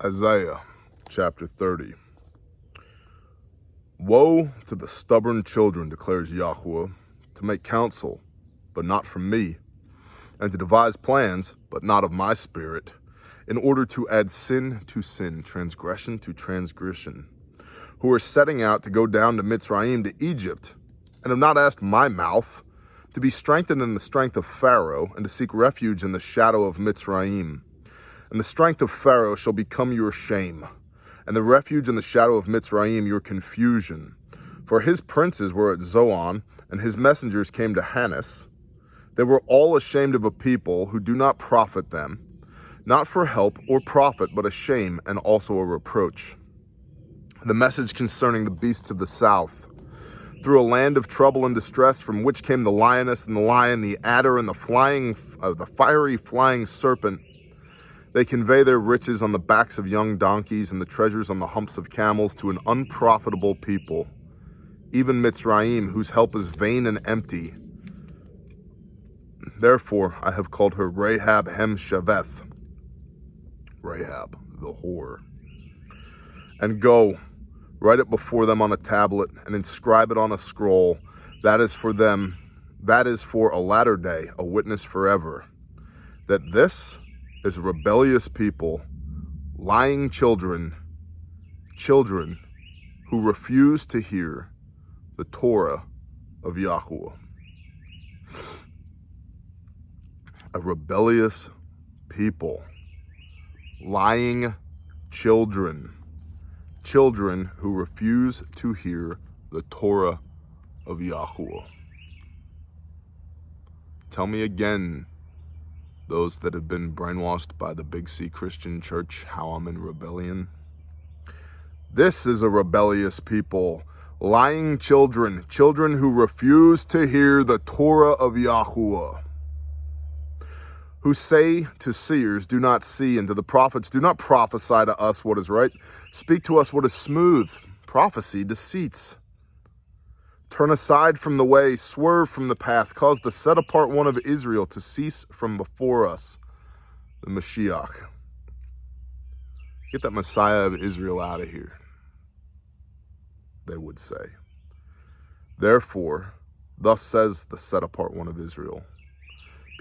Isaiah chapter 30. Woe to the stubborn children, declares Yahweh, to make counsel, but not from me, and to devise plans, but not of my spirit, in order to add sin to sin, transgression to transgression, who are setting out to go down to Mitzrayim, to Egypt, and have not asked my mouth, to be strengthened in the strength of Pharaoh, and to seek refuge in the shadow of Mitzrayim. And the strength of Pharaoh shall become your shame, and the refuge in the shadow of Mitzrayim your confusion. For his princes were at Zoan, and his messengers came to Hanes. They were all ashamed of a people who do not profit them, not for help or profit, but a shame and also a reproach. The message concerning the beasts of the south. Through a land of trouble and distress, from which came the lioness and the lion, the adder and the fiery flying serpent. They convey their riches on the backs of young donkeys and the treasures on the humps of camels to an unprofitable people, even Mitzrayim, whose help is vain and empty. Therefore I have called her Rahab Hem-Shaveth, Rahab, the whore. And go, write it before them on a tablet, and inscribe it on a scroll. That is for them, that is for a latter day, a witness forever, that this is a rebellious people, lying children who refuse to hear the Torah of Yahweh. A rebellious people, lying children who refuse to hear the Torah of Yahweh. Tell me again, those that have been brainwashed by the Big C Christian Church, how I'm in rebellion. This is a rebellious people, lying children who refuse to hear the Torah of Yahweh, who say to seers, do not see, and to the prophets, do not prophesy to us what is right. Speak to us what is smooth. Prophecy deceits. Turn aside from the way, swerve from the path, cause the set-apart one of Israel to cease from before us, the Mashiach. Get that Messiah of Israel out of here, they would say. Therefore, thus says the set-apart one of Israel,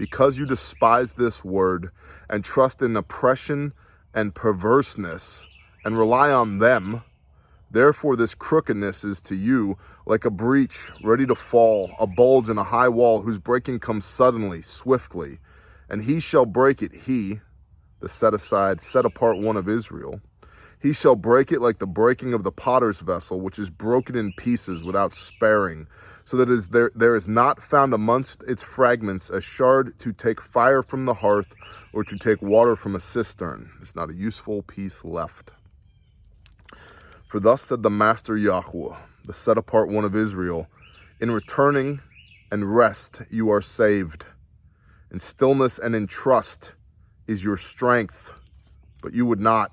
because you despise this word and trust in oppression and perverseness and rely on them, therefore this crookedness is to you like a breach ready to fall, a bulge in a high wall whose breaking comes suddenly, swiftly. And he shall break it, he, the set-apart one of Israel. He shall break it like the breaking of the potter's vessel, which is broken in pieces without sparing, so that there is not found amongst its fragments a shard to take fire from the hearth or to take water from a cistern. There's not a useful piece left. For thus said the Master Yahweh, the set-apart one of Israel, in returning and rest you are saved. In stillness and in trust is your strength, but you would not.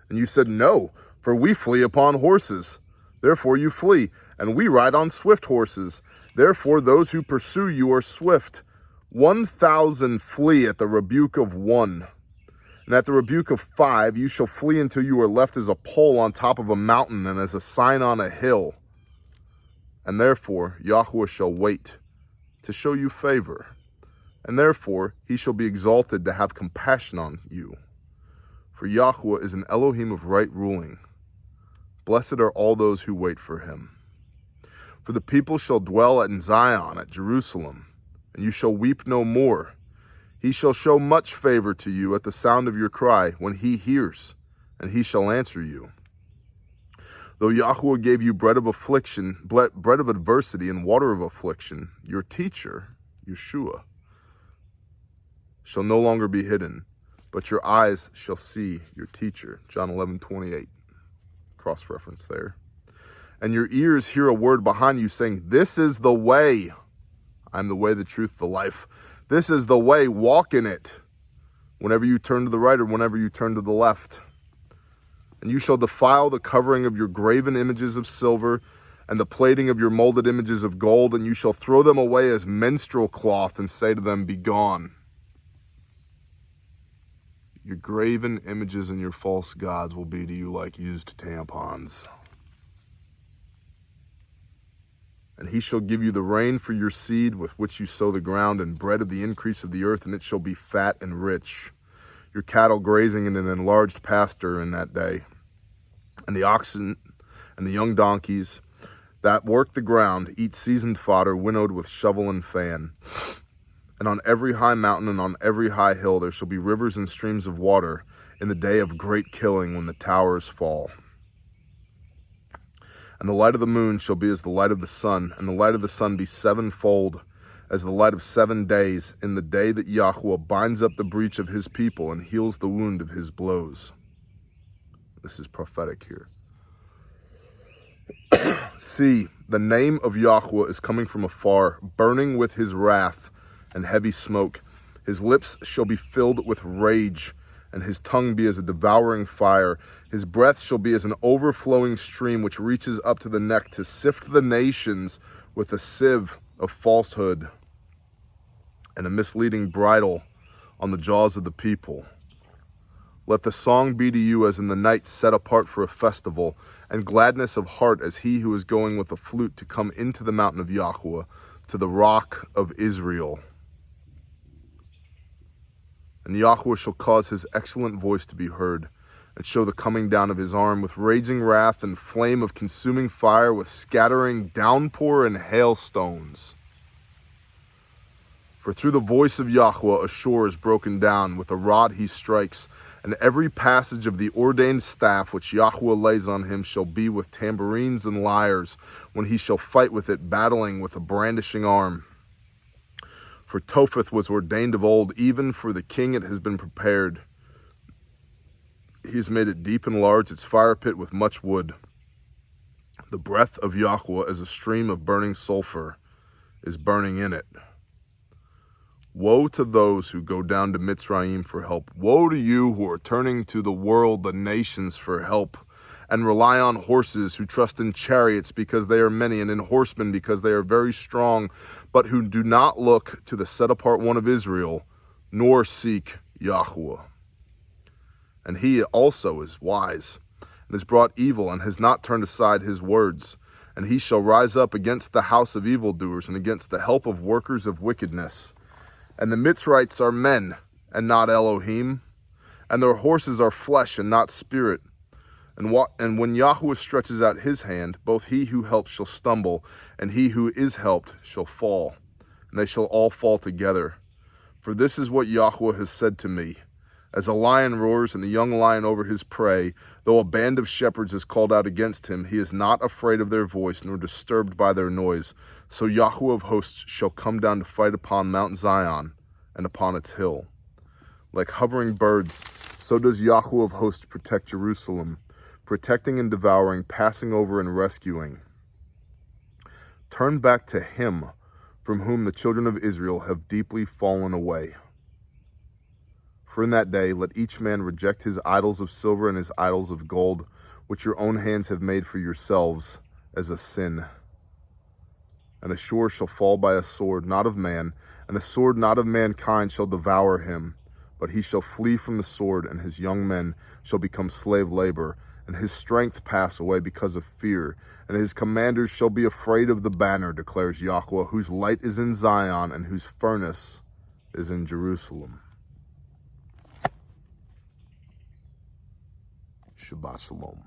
And you said, no, for we flee upon horses. Therefore you flee, and we ride on swift horses. Therefore those who pursue you are swift. 1,000 flee at the rebuke of one. And at the rebuke of 5, you shall flee until you are left as a pole on top of a mountain and as a sign on a hill. And therefore Yahweh shall wait to show you favor. And therefore he shall be exalted to have compassion on you. For Yahweh is an Elohim of right ruling. Blessed are all those who wait for him. For the people shall dwell in Zion, at Jerusalem, and you shall weep no more. He shall show much favor to you at the sound of your cry when he hears, and he shall answer you. Though Yahweh gave you bread of affliction, bread of adversity and water of affliction, your teacher, Yeshua, shall no longer be hidden, but your eyes shall see your teacher. John 11:28, cross-reference there. And your ears hear a word behind you saying, this is the way. I'm the way, the truth, the life. This is the way, walk in it, whenever you turn to the right or whenever you turn to the left. And you shall defile the covering of your graven images of silver and the plating of your molded images of gold, and you shall throw them away as menstrual cloth and say to them, begone. Your graven images and your false gods will be to you like used tampons. And he shall give you the rain for your seed with which you sow the ground, and bread of the increase of the earth, and it shall be fat and rich. Your cattle grazing in an enlarged pasture in that day. And the oxen and the young donkeys that work the ground eat seasoned fodder winnowed with shovel and fan. And on every high mountain and on every high hill there shall be rivers and streams of water in the day of great killing, when the towers fall. And the light of the moon shall be as the light of the sun, and the light of the sun be sevenfold as the light of 7 days, in the day that Yahweh binds up the breach of his people and heals the wound of his blows. This is prophetic here. See, the name of Yahweh is coming from afar, burning with his wrath and heavy smoke. His lips shall be filled with rage, and his tongue be as a devouring fire. His breath shall be as an overflowing stream which reaches up to the neck, to sift the nations with a sieve of falsehood, and a misleading bridle on the jaws of the people. Let the song be to you as in the night set apart for a festival, and gladness of heart as he who is going with a flute to come into the mountain of Yahweh, to the rock of Israel. And Yahweh shall cause his excellent voice to be heard, and show the coming down of his arm with raging wrath and flame of consuming fire, with scattering downpour and hailstones. For through the voice of Yahweh a shore is broken down, with a rod he strikes, and every passage of the ordained staff which Yahweh lays on him shall be with tambourines and lyres, when he shall fight with it, battling with a brandishing arm. For Topheth was ordained of old, even for the king it has been prepared. He has made it deep and large, its fire pit with much wood. The breath of Yahweh as a stream of burning sulfur is burning in it. Woe to those who go down to Mitzrayim for help. Woe to you who are turning to the world, the nations, for help, and rely on horses, who trust in chariots because they are many, and in horsemen because they are very strong, but who do not look to the set-apart one of Israel, nor seek Yahweh. And he also is wise, and has brought evil, and has not turned aside his words. And he shall rise up against the house of evildoers, and against the help of workers of wickedness. And the Mitzrites are men, and not Elohim, and their horses are flesh, and not spirit. And when Yahweh stretches out his hand, both he who helps shall stumble, and he who is helped shall fall, and they shall all fall together. For this is what Yahweh has said to me. As a lion roars and the young lion over his prey, though a band of shepherds is called out against him, he is not afraid of their voice, nor disturbed by their noise. So Yahweh of hosts shall come down to fight upon Mount Zion and upon its hill. Like hovering birds, so does Yahweh of hosts protect Jerusalem, protecting and devouring, passing over and rescuing. Turn back to him from whom the children of Israel have deeply fallen away. For in that day let each man reject his idols of silver and his idols of gold, which your own hands have made for yourselves, as a sin. And a shore shall fall by a sword, not of man, and a sword not of mankind shall devour him. But he shall flee from the sword, and his young men shall become slave labor, and his strength pass away because of fear. And his commanders shall be afraid of the banner, declares Yahweh, whose light is in Zion, and whose furnace is in Jerusalem. Shabbat Shalom.